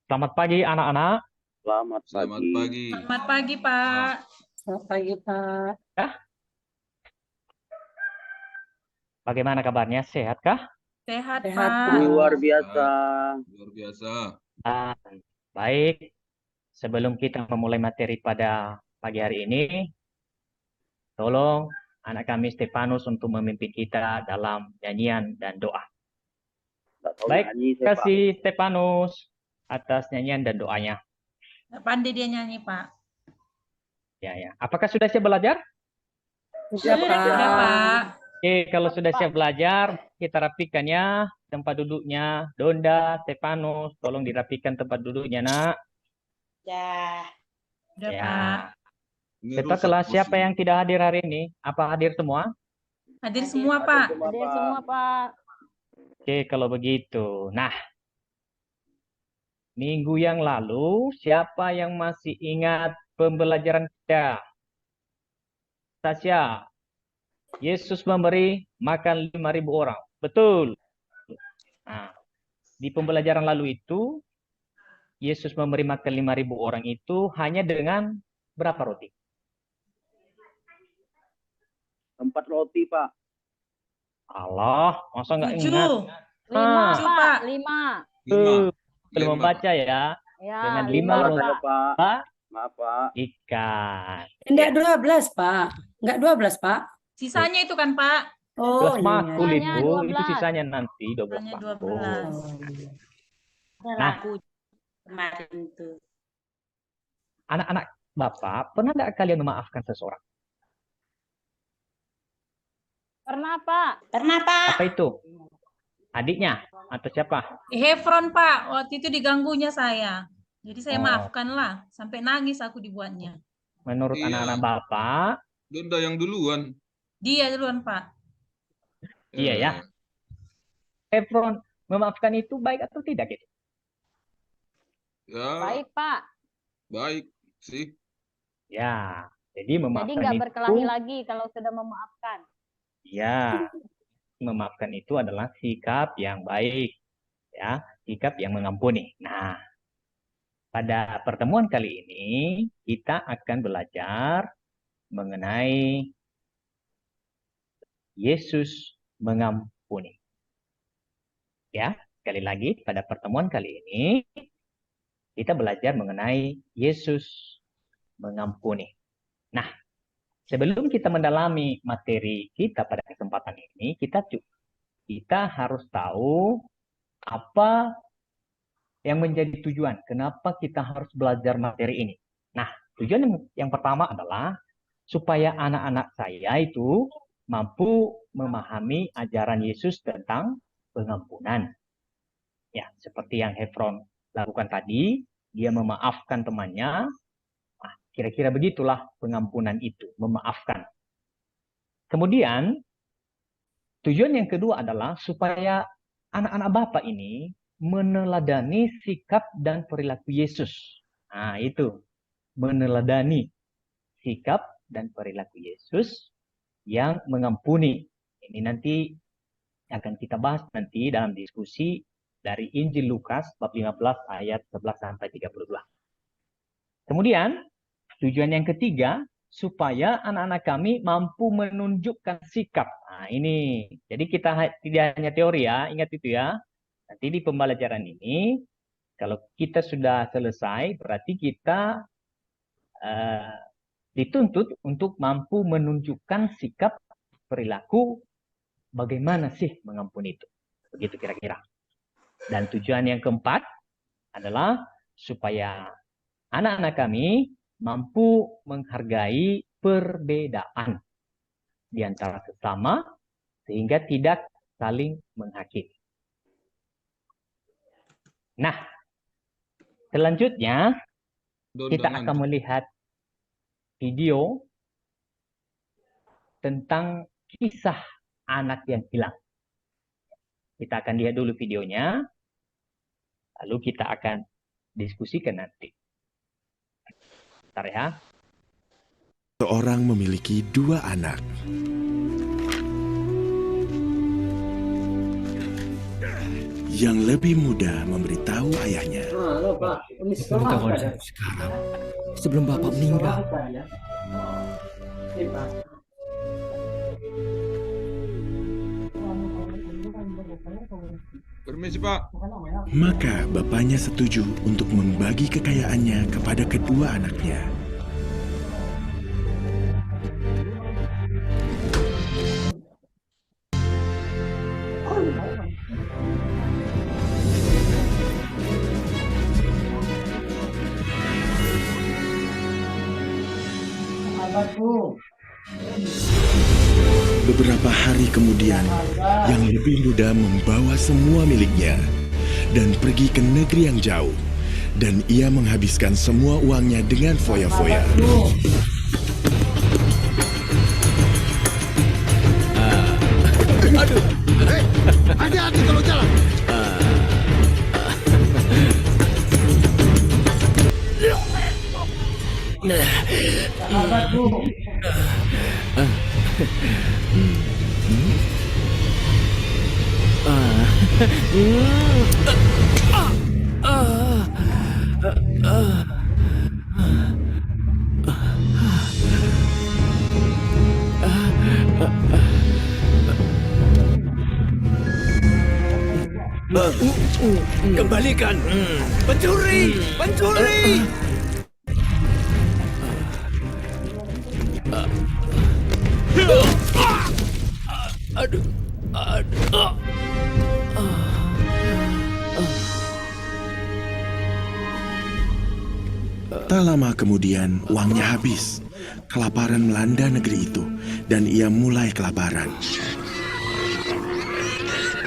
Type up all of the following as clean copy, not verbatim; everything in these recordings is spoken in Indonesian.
Selamat pagi anak-anak. Selamat Selamat pagi. pagi. Selamat pagi, Pak. Selamat pagi, Pak. Bagaimana kabarnya? Sehat kah? Sehat, Sehat, Pak. Pak. Luar biasa. Luar biasa. Baik. Sebelum kita memulai materi pada pagi hari ini, tolong anak kami Stefanus untuk memimpin kita dalam nyanyian dan doa. Nggak tahu Baik, nyanyi, terima kasih Stefanus atas nyanyian dan doanya. Nggak pandai dia nyanyi, Pak. Ya. Apakah sudah siap belajar? Sudah, Sudah, Pak. Pak. Oke, kalau sudah siap belajar, kita rapikan ya tempat duduknya. Donda, Stefanus, tolong dirapikan tempat duduknya, nak. Sudah, Ya. Pak. Ini Serta rusak kelas bos siapa ini. yang tidak hadir hari ini? Apa hadir semua? Hadir semua, Pak. Hadir semua, Pak. Oke, kalau begitu. Nah, minggu yang lalu, siapa yang masih ingat pembelajaran kita? Tasya, Yesus memberi makan 5.000 orang. Betul. Nah, di pembelajaran lalu itu, Yesus memberi makan 5.000 orang itu hanya dengan berapa roti? 4 roti, Pak. Allah, masa nggak ingat? 7. 5, Tujuh, Pak. Pak. 5. Belum Lima, membaca ya. Ya, Dengan 5 5, Salah roti. saya, Pak. Pak, Maaf, Pak. ikan. Enggak 12, Pak. Enggak 12, Pak. Sisanya itu kan, Pak. 12 Oh, makul iya. itu sisanya nanti 12 Hanya makul. 12. Nah, Kemarin itu. anak-anak Bapak, pernah nggak kalian memaafkan seseorang? Pernah, Pak. Apa itu? Adiknya atau siapa? Hefron, Pak. Waktu itu diganggunya saya. Jadi saya Oh. maafkan lah. Sampai nangis aku dibuatnya. Menurut Iya. anak-anak Bapak, Donda yang duluan. Dia duluan, Pak. iya ya. Efron memaafkan itu baik atau tidak gitu? Ya, Baik, Pak. baik sih. Ya, jadi Jadi memaafkan nggak itu, berkelahi lagi kalau sudah memaafkan. ya, memaafkan itu adalah sikap yang baik, ya, sikap yang mengampuni. Nah, pada pertemuan kali ini kita akan belajar mengenai Yesus mengampuni. Ya, sekali lagi pada pertemuan kali ini kita belajar mengenai Yesus mengampuni. Nah, sebelum kita mendalami materi kita pada kesempatan ini, kita harus tahu apa yang menjadi tujuan. Kenapa kita harus belajar materi ini? Nah, tujuan yang pertama adalah supaya anak-anak saya itu mampu memahami ajaran Yesus tentang pengampunan. Ya, seperti yang Hefron lakukan tadi, dia memaafkan temannya. Nah, kira-kira begitulah pengampunan itu, memaafkan. Kemudian, tujuan yang kedua adalah supaya anak-anak Bapak ini meneladani sikap dan perilaku Yesus. Nah, itu. Meneladani sikap dan perilaku Yesus yang mengampuni. Ini nanti akan kita bahas nanti dalam diskusi dari Injil Lukas bab 15 ayat 11 sampai 32. Kemudian, tujuan yang ketiga, supaya anak-anak kami mampu menunjukkan sikap. Nah, ini. Jadi kita tidak hanya teori ya, ingat itu ya. Nanti di pembelajaran ini, kalau kita sudah selesai, berarti kita dituntut untuk mampu menunjukkan sikap perilaku bagaimana sih mengampuni itu. Begitu kira-kira. Dan tujuan yang keempat adalah supaya anak-anak kami mampu menghargai perbedaan di antara sesama sehingga tidak saling menghakimi. Nah, selanjutnya kita akan melihat video tentang kisah anak yang hilang. Kita akan lihat dulu videonya, lalu kita akan diskusikan nanti. Bentar ya. Seorang memiliki 2 anak. yang lebih muda memberitahu ayahnya. Beritahu saya sekarang, sebelum Bapak meninggal. Permisi, Pak. Maka bapaknya setuju untuk membagi kekayaannya kepada kedua anaknya. Beberapa hari kemudian, yang lebih muda membawa semua miliknya dan pergi ke negeri yang jauh, dan ia menghabiskan semua uangnya dengan foya-foya. Hati-hati kalau jalan. Kembalikan. Pencuri! Pencuri! Aduh. Tak lama kemudian, uangnya habis. Kelaparan melanda negeri itu, dan ia mulai kelaparan.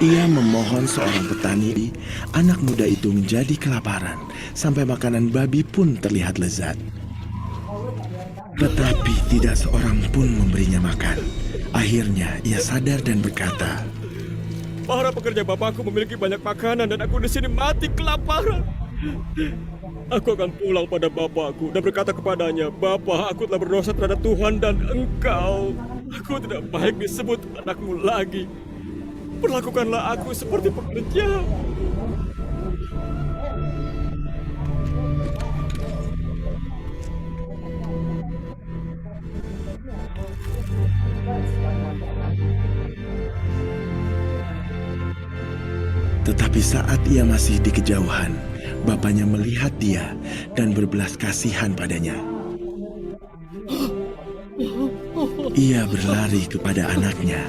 Ia memohon seorang petani, anak muda itu menjadi kelaparan, sampai makanan babi pun terlihat lezat. Tetapi tidak seorang pun memberinya makan. Akhirnya ia sadar dan berkata, Para pekerja bapakku memiliki banyak makanan dan aku di sini mati kelaparan. Aku akan pulang pada bapakku dan berkata kepadanya, Bapa, aku telah berdosa terhadap Tuhan dan engkau. Aku tidak baik disebut anakmu lagi. Perlakukanlah aku seperti pekerja. tetapi saat ia masih di kejauhan, bapaknya melihat dia dan berbelas kasihan padanya. Ia berlari kepada anaknya.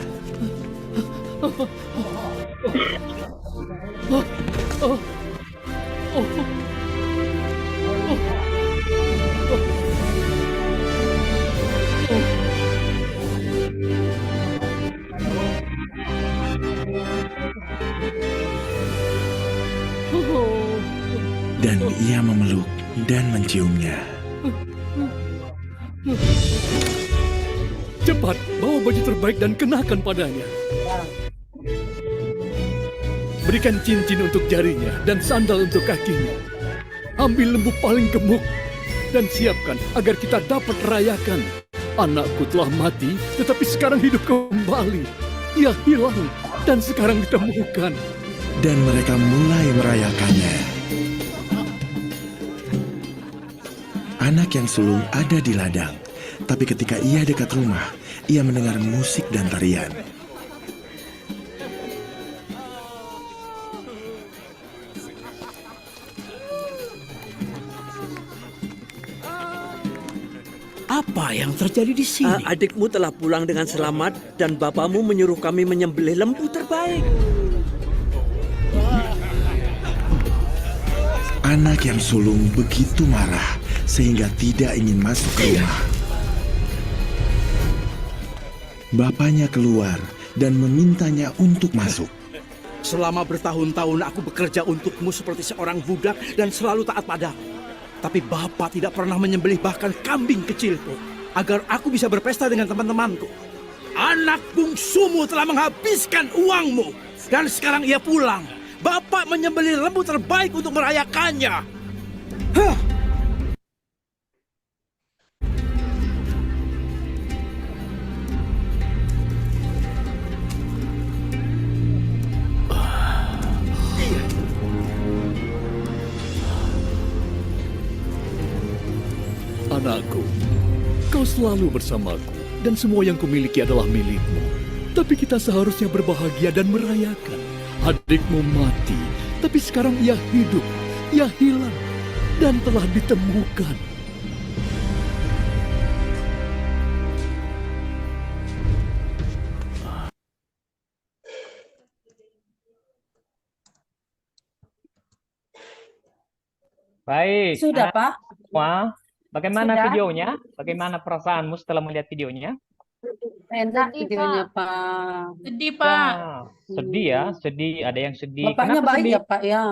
Dan ia memeluk dan menciumnya. Cepat, bawa baju terbaik dan kenakan padanya. Berikan cincin untuk jarinya dan sandal untuk kakinya. Ambil lembu paling gemuk dan siapkan agar kita dapat rayakan. Anakku telah mati, tetapi sekarang hidup kembali. Ia hilang dan sekarang ditemukan. Dan mereka mulai merayakannya. Anak yang sulung ada di ladang, tapi ketika ia dekat rumah, ia mendengar musik dan tarian. Apa yang terjadi di sini? Adikmu telah pulang dengan selamat dan bapakmu menyuruh kami menyembelih lembu terbaik. Anak yang sulung begitu marah sehingga tidak ingin masuk ke rumah. Bapaknya keluar dan memintanya untuk masuk. Selama bertahun-tahun aku bekerja untukmu seperti seorang budak dan selalu taat padamu. Tapi bapak tidak pernah menyembelih bahkan kambing kecilku agar aku bisa berpesta dengan teman-temanku. Anak bungsumu telah menghabiskan uangmu dan sekarang ia pulang. Bapak menyembelih lembu terbaik untuk merayakannya. Hah! anakku. Kau selalu bersamaku dan semua yang kumiliki adalah milikmu. Tapi kita seharusnya berbahagia dan merayakan. Adikmu mati, tapi sekarang ia hidup, ia hilang, dan telah ditemukan. Baik, Sudah, anak Pak. semua, bagaimana Sudah. videonya? Bagaimana perasaanmu setelah melihat videonya? Enak Sedih, videonya, Pak. Pak. Sedih, Pak. Ya, sedih ya, sedih. Ada yang sedih. Bapaknya Kenapa baik sedih? ya, Pak, ya.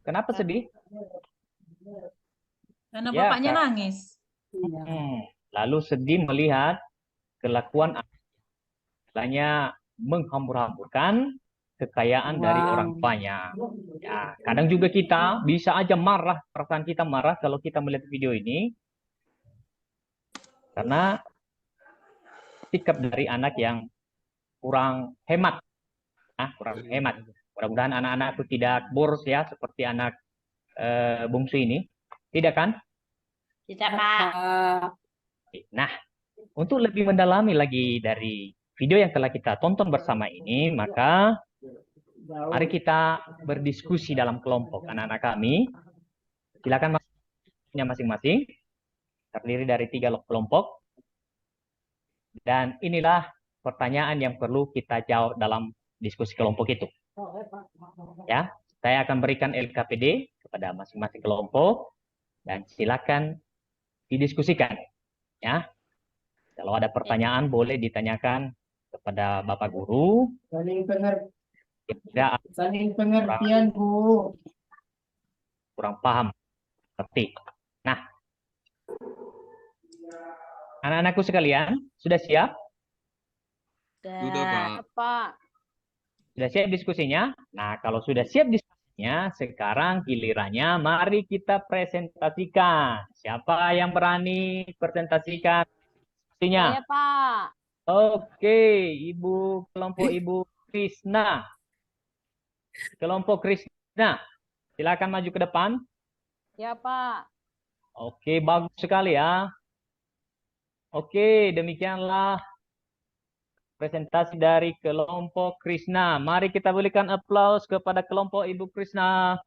Kenapa sedih? Karena Ya, bapaknya Kak. nangis. Iya. Lalu sedih melihat kelakuan anaknya menghambur-hamburkan kekayaan dari Wow. orang tuanya. Ya, kadang juga kita bisa aja marah, perasaan kita marah kalau kita melihat video ini karena sikap dari anak yang kurang hemat. Kurang hemat. Mudah-mudahan anak-anakku tidak boros ya seperti anak bungsu ini. Tidak kan? Tidak, Pak. Nah, untuk lebih mendalami lagi dari video yang telah kita tonton bersama ini, maka mari kita berdiskusi dalam kelompok anak-anak kami. Silakan masing-masing, terdiri dari 3 kelompok. Dan inilah pertanyaan yang perlu kita jawab dalam diskusi kelompok itu. Ya, saya akan berikan LKPD kepada masing-masing kelompok dan silakan didiskusikan. Ya, kalau ada pertanyaan boleh ditanyakan kepada Bapak Guru. Saling pengertian, Bu. Kurang paham. Seperti. Nah, anak-anakku sekalian, sudah siap? Sudah, Pak. Pak. Sudah siap diskusinya? Nah, kalau sudah siap diskusinya, sekarang gilirannya mari kita presentasikan. Siapa yang berani presentasikan diskusinya? Saya, Pak. Oke, kelompok Ibu Krisna. Kelompok Krisna, silakan maju ke depan. Ya, Pak. Oke, bagus sekali ya. Oke, demikianlah presentasi dari kelompok Krisna. Mari kita berikan aplaus kepada kelompok Ibu Krisna.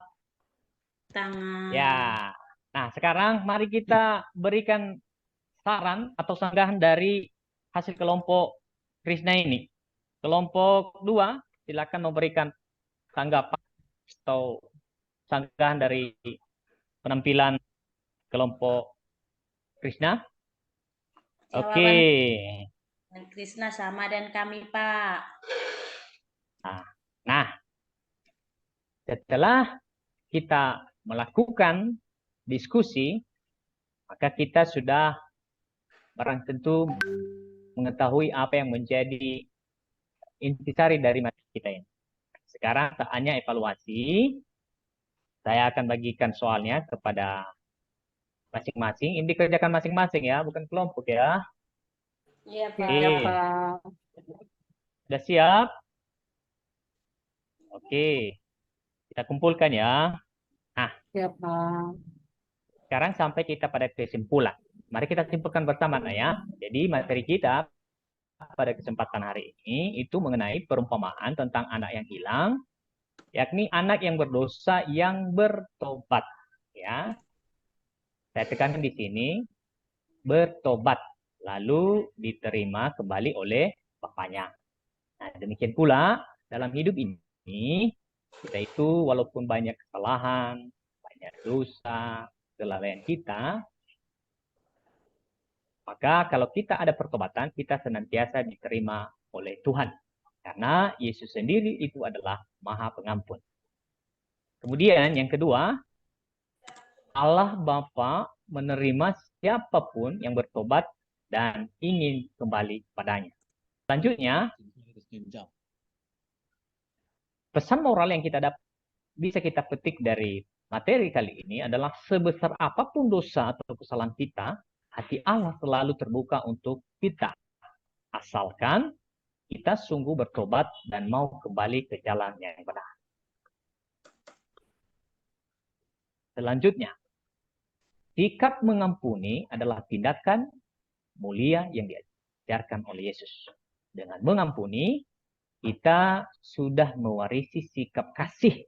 Tangan. Ya. Nah, sekarang mari kita berikan saran atau sanggahan dari hasil kelompok Krisna ini. Kelompok 2, silakan memberikan tanggapan atau sanggahan dari penampilan kelompok Krisna. Oke. Dan Krisna sama dan kami, Pak. Nah, setelah kita melakukan diskusi, maka kita sudah barang tentu mengetahui apa yang menjadi intisari dari materi kita ini. Sekarang saatnya evaluasi. Saya akan bagikan soalnya kepada masing-masing. Ini dikerjakan masing-masing ya, bukan kelompok ya. Iya, Pak. Oke. Ya, Pak. Sudah siap? Oke. Kita kumpulkan ya. Ya, Pak. Sekarang sampai kita pada kesimpulan. Mari kita simpulkan bersama ya. Jadi materi kita pada kesempatan hari ini itu mengenai perumpamaan tentang anak yang hilang, yakni anak yang berdosa yang bertobat. Ya, saya tekankan di sini bertobat, lalu diterima kembali oleh bapaknya. Nah, demikian pula dalam hidup ini kita itu walaupun banyak kesalahan, banyak dosa, kelalaian kita, maka kalau kita ada pertobatan, kita senantiasa diterima oleh Tuhan. Karena Yesus sendiri itu adalah Maha Pengampun. Kemudian yang kedua, Allah Bapa menerima siapapun yang bertobat dan ingin kembali padanya. Selanjutnya, pesan moral yang bisa kita petik dari materi kali ini adalah sebesar apapun dosa atau kesalahan kita, hati Allah selalu terbuka untuk kita. Asalkan kita sungguh bertobat dan mau kembali ke jalan yang benar. Selanjutnya, sikap mengampuni adalah tindakan mulia yang diajarkan oleh Yesus. Dengan mengampuni, kita sudah mewarisi sikap kasih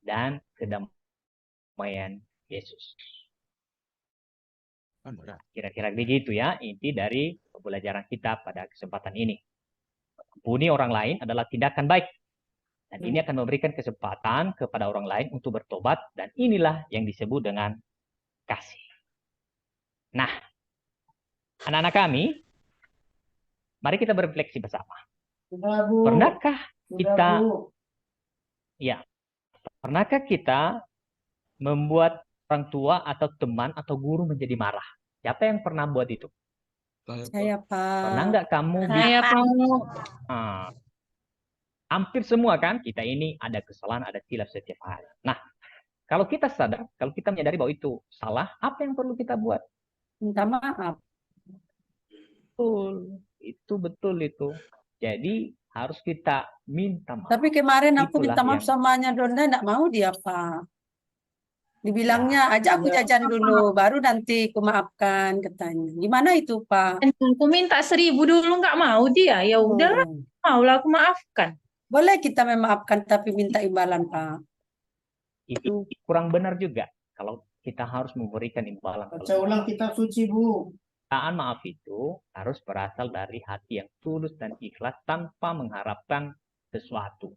dan kedamaian Yesus. Kira-kira begitu ya, inti dari pembelajaran kita pada kesempatan ini. Mengampuni orang lain adalah tindakan baik. Dan ini akan memberikan kesempatan kepada orang lain untuk bertobat. Dan inilah yang disebut dengan kasih. Nah, anak-anak kami, mari kita berefleksi bersama. Sudah, Bu. Pernahkah Sudah, kita, Bu. ya, pernahkah kita membuat orang tua atau teman atau guru menjadi marah? Siapa yang pernah buat itu? Saya, Pak. Pernah nggak kamu? Saya Pak. Ah, hampir semua kan, kita ini ada kesalahan, ada silap setiap hari. Nah, kalau kita sadar, kalau kita menyadari bahwa itu salah, apa yang perlu kita buat? Minta maaf. Betul, itu betul itu. Jadi harus kita minta maaf. Tapi kemarin aku Itulah minta maaf yang- samanya Donda, enggak mau dia, Pak. Dibilangnya, ajak aku jajan dulu, baru nanti aku maafkan, katanya. Gimana itu, Pak? Aku minta 1.000 dulu nggak mau dia. Ya udah, maulah aku maafkan. Boleh kita memaafkan tapi minta imbalan, Pak. Itu kurang benar juga. Kalau kita harus memberikan imbalan. Baca ulang kitab suci, Bu. Permintaan maaf itu harus berasal dari hati yang tulus dan ikhlas tanpa mengharapkan sesuatu.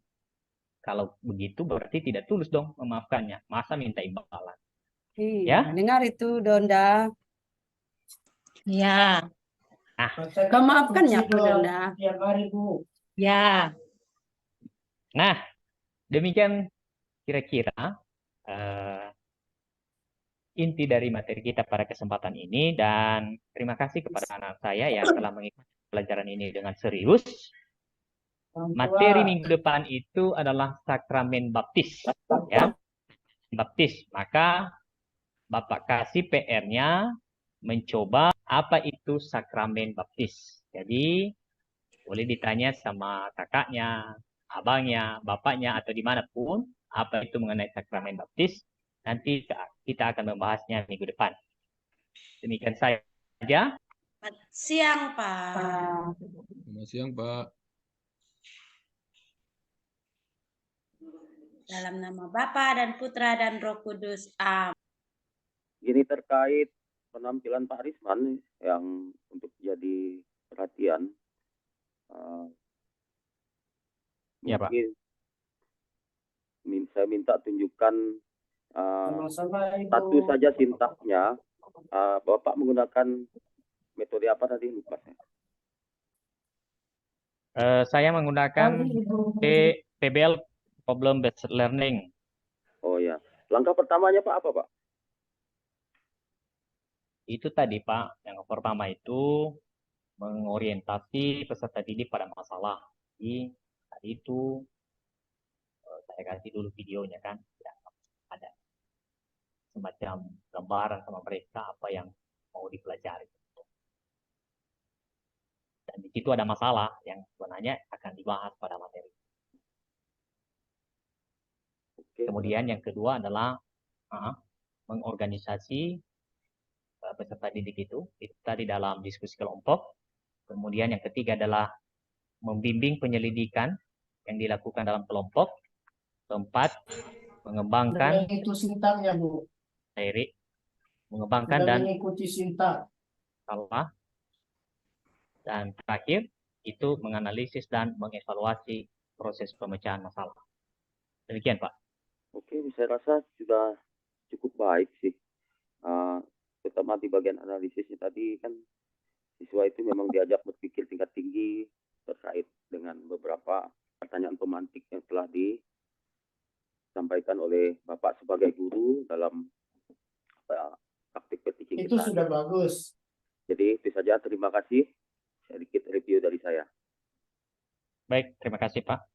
Kalau begitu berarti tidak tulus dong memaafkannya. Masa minta imbalan? Iya, Ya? dengar itu, Donda. Ya, Baca Kau maafkan suci ya, aku, doang Donda. tiap hari, Bu. ya. Nah, demikian kira-kira inti dari materi kita pada kesempatan ini, dan terima kasih kepada anak saya yang telah mengikuti pelajaran ini dengan serius. Materi minggu depan itu adalah sakramen baptis, ya. Baptis. Maka Bapak kasih PR-nya mencoba apa itu sakramen baptis. Jadi boleh ditanya sama kakaknya, abangnya, bapaknya, atau dimanapun apa itu mengenai sakramen baptis. Nanti kita akan membahasnya minggu depan. Demikian saja. Selamat siang, Pak. Selamat siang, Pak. Dalam nama Bapa dan Putra dan Roh Kudus. Amin. Ini terkait penampilan Pak Risman yang untuk jadi perhatian. Ya, Pak. Mungkin saya minta tunjukkan Sama-sama, Ibu. satu saja sintaksnya. Bapak menggunakan metode apa tadi? Lupa saya. Saya menggunakan Ibu. PBL, Problem Based Learning. Oh ya. Langkah pertamanya Pak apa Pak? Itu tadi Pak, yang pertama itu mengorientasi peserta didik pada masalah. Jadi tadi itu saya kasih dulu videonya kan, ya, ada semacam gambaran sama mereka apa yang mau dipelajari. Dan di situ ada masalah yang sebenarnya akan dibahas pada materi. Kemudian yang kedua adalah mengorganisasi peserta didik itu tadi dalam diskusi kelompok. Kemudian yang ketiga adalah membimbing penyelidikan yang dilakukan dalam kelompok. Keempat, mengembangkan itu sintaknya, Bu. materi, mengembangkan dan mengikuti sintak. salah. Dan terakhir itu menganalisis dan mengevaluasi proses pemecahan masalah. Demikian Pak. Oke, saya rasa sudah cukup baik sih. Terutama di bagian analisisnya tadi kan siswa itu memang diajak berpikir tingkat tinggi terkait dengan beberapa pertanyaan pemantik yang telah disampaikan oleh Bapak sebagai guru dalam praktik peteaching Itu kita. sudah bagus. Jadi itu saja, terima kasih. Sedikit review dari saya. Baik, terima kasih Pak.